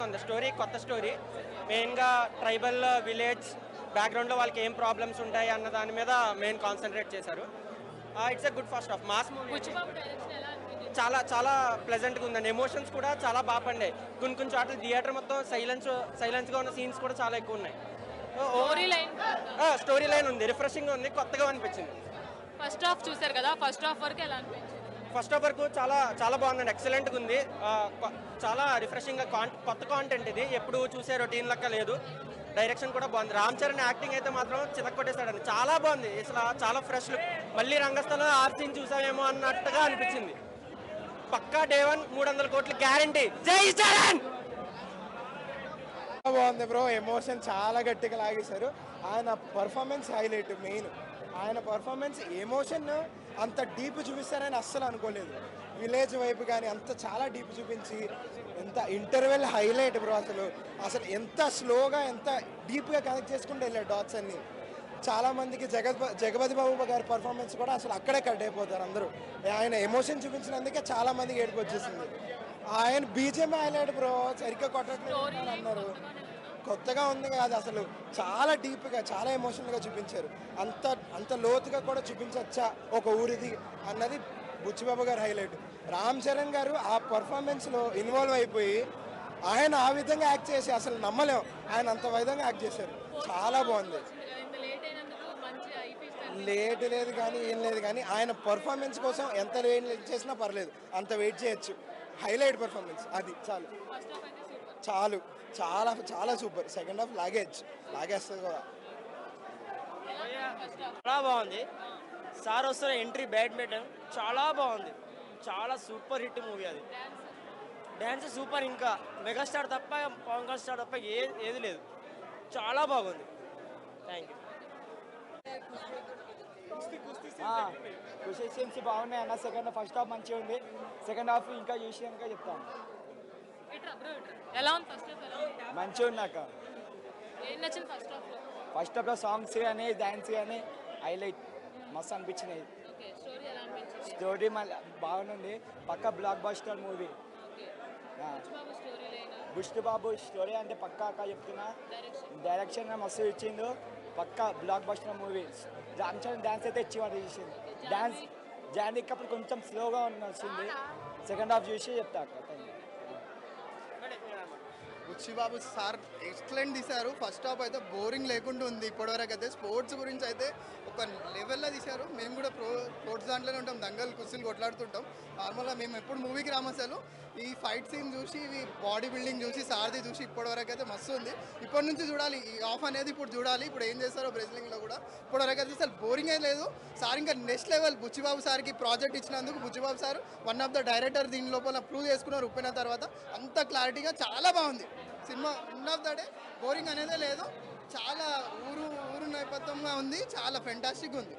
ఉంది. స్టోరీ కొత్త స్టోరీ, మెయిన్గా ట్రైబల్ విలేజ్ బ్యాక్గ్రౌండ్లో వాళ్ళకి ఏం ప్రాబ్లమ్స్ ఉంటాయి అన్న దాని మీద మెయిన్ కాన్సన్ట్రేట్ చేశారు. It's a good first half, mass movie. Buchi Babu direction ఎలా అనిపించింది? చాలా చాలా ప్లెజెంట్గా ఉందండి. ఎమోషన్స్ కూడా చాలా బాగా పండాయి. కొన్ని చోట్ల థియేటర్ మొత్తం సైలెన్స్గా ఉన్న సీన్స్ కూడా చాలా ఎక్కువ ఉన్నాయి. స్టోరీ లైన్ స్టోరీ లైన్ ఉంది, రిఫ్రెషింగ్గా ఉంది, కొత్తగా అనిపించింది. ఫస్ట్ హాఫ్ చూసారు కదా, ఫస్ట్ హాఫ్ వరకు ఎలా అనిపించింది? ఫస్ట్ హాఫ్ వరకు చాలా చాలా బాగుందండి, ఎక్సలెంట్గా ఉంది. చాలా రిఫ్రెషింగ్గా కొత్త కాంటెంట్ ఇది, ఎప్పుడు చూసే రొటీన్ లెక్క లేదు. డైరెక్షన్ కూడా బాగుంది. రామ్ చరణ్ యాక్టింగ్ అయితే మాత్రం చితక్కొట్టేశాడండి, చాలా బాగుంది. అసలు చాలా ఫ్రెష్ లుక్. మళ్ళీ రంగస్థలం ఆర్ సీన్ చూసామేమో అన్నట్టుగా అనిపించింది. పక్కా డే 1 300 కోట్లు గ్యారంటీ. జై చరణ్. బాగుంది బ్రో, ఎమోషన్ చాలా గట్టిగా లాగేశారు. ఆయన పర్ఫార్మెన్స్ హైలైట్. మెయిన్ ఆయన పర్ఫార్మెన్స్, ఎమోషన్ అంత డీప్ చూపిస్తారని అస్సలు అనుకోలేదు. విలేజ్ వైపు కానీ అంత చాలా డీప్ చూపించి, ఎంత ఇంటర్వెల్ హైలైట్ బ్రో. అసలు ఎంత స్లోగా ఎంత డీప్గా కనెక్ట్ చేసుకుంటూ వెళ్ళాడు డాట్స్ అన్ని. చాలామందికి జగపతి బాబు గారి పర్ఫార్మెన్స్ కూడా అసలు అక్కడే కట్ అయిపోతారు అందరూ. ఆయన ఎమోషన్ చూపించినందుకే చాలామందికి ఏడుపు వచ్చేసింది. ఆయన బీజేపీ హైలైట్ బ్రో, సరిగ్గా కొట్టట్లేదు అన్నారు. కొత్తగా ఉంది కాదు, అసలు చాలా డీప్గా చాలా ఎమోషనల్గా చూపించారు. అంత లోతుగా కూడా చూపించచ్చా ఒక ఊరిది అన్నది బుచ్చిబాబు గారు హైలైట్. రామ్ చరణ్ గారు ఆ పర్ఫార్మెన్స్లో ఇన్వాల్వ్ అయిపోయి ఆయన ఆ విధంగా యాక్ట్ చేసి అసలు నమ్మలేం. ఆయన అంత విధంగా యాక్ట్ చేశారు, చాలా బాగుంది. లేట్ లేదు కానీ ఏం లేదు కానీ ఆయన పర్ఫార్మెన్స్ కోసం ఎంత లేట్ చేసినా పర్లేదు, అంత వెయిట్ చేయొచ్చు. హైలైట్ పర్ఫార్మెన్స్, అది చాలు. చాలా చాలా సూపర్. సెకండ్ హాఫ్ లాగేస్తుంది కూడా. చాలా బాగుంది. సార్ వస్తున్న ఎంట్రీ, బ్యాడ్మింటన్ చాలా బాగుంది. చాలా సూపర్ హిట్ మూవీ అది. Dance super. ఇంకా మెగాస్టార్ తప్ప, పవన్ కళ్యాణ్ స్టార్ తప్ప ఏది లేదు. చాలా బాగుంది. Thank you. ఖుషి సీన్స్ బాగున్నాయి అన్న. ఫస్ట్ హాఫ్ మంచిగా ఉంది, సెకండ్ హాఫ్ ఇంకా చూసి కనుక చెప్తాను. ఎలా ఉంది ఫస్ట్ హాఫ్? ఎలా ఉంది? మంచిగా ఉన్నాక ఏం నచ్చింది ఫస్ట్ హాఫ్ లో? ఫస్ట్ హాఫ్లో సాంగ్స్ కానీ డాన్స్ కానీ హైలైట్ మస్తు అనిపించినాయి. ఓకే, స్టోరీ ఎలా అనిపించింది? స్టోరీ మళ్ళీ బాగుంది, పక్క blockbuster movie. Okay, Buchibabu story line, బుష్టి బాబు స్టోరీ అంటే పక్కా అక్క చెప్తున్నా. డైరెక్షన్ డైరెక్షన్ మస్తు ఇచ్చిండు, పక్క blockbuster movie. Ram Charan dance అయితే ఇచ్చి చేసింది. డాన్స్ జాన్వీ కపూర్ కొంచెం స్లోగా వస్తుంది, సెకండ్ హాఫ్ చూసి చెప్తా అక్క. Thank you. Buchibabu sir excellent తీశారు. ఫస్ట్ హాఫ్ అయితే బోరింగ్ లేకుండా ఉంది. ఇప్పటివరకు అయితే స్పోర్ట్స్ గురించి అయితే ఒక లెవెల్లో తీశారు. మేము కూడా స్పోర్ట్స్ దాంట్లోనే ఉంటాం, దంగల్ కుస్తీలు కొట్లాడుతుంటాం. నార్మల్గా మేము ఎప్పుడు మూవీకి రాము. అసలు ఈ ఫైట్ సీన్ చూసి, ఈ బాడీ బిల్డింగ్ చూసి, సార్ది చూసి ఇప్పటివరకు అయితే మస్తు ఉంది. ఇప్పటి నుంచి చూడాలి, ఈ ఆఫ్ అనేది ఇప్పుడు చూడాలి. ఇప్పుడు ఏం చేస్తారో బ్రెజిలింగ్లో కూడా. ఇప్పటివరకు అయితే అసలు బోరింగ్ అయితే లేదు. సార్ ఇంకా నెక్స్ట్ లెవెల్. బుచ్చిబాబు సార్కి ప్రాజెక్ట్ ఇచ్చినందుకు Buchibabu sir one of the director దీని లోపల ప్రూవ్ చేసుకున్నారు. ఉప్పిన తర్వాత అంత క్లారిటీగా చాలా బాగుంది cinema. End of the day boring అనేదే లేదు. చాలా ఊరు నేపథ్యంగా ఉంది, చాలా ఫెంటాస్టిక్ ఉంది.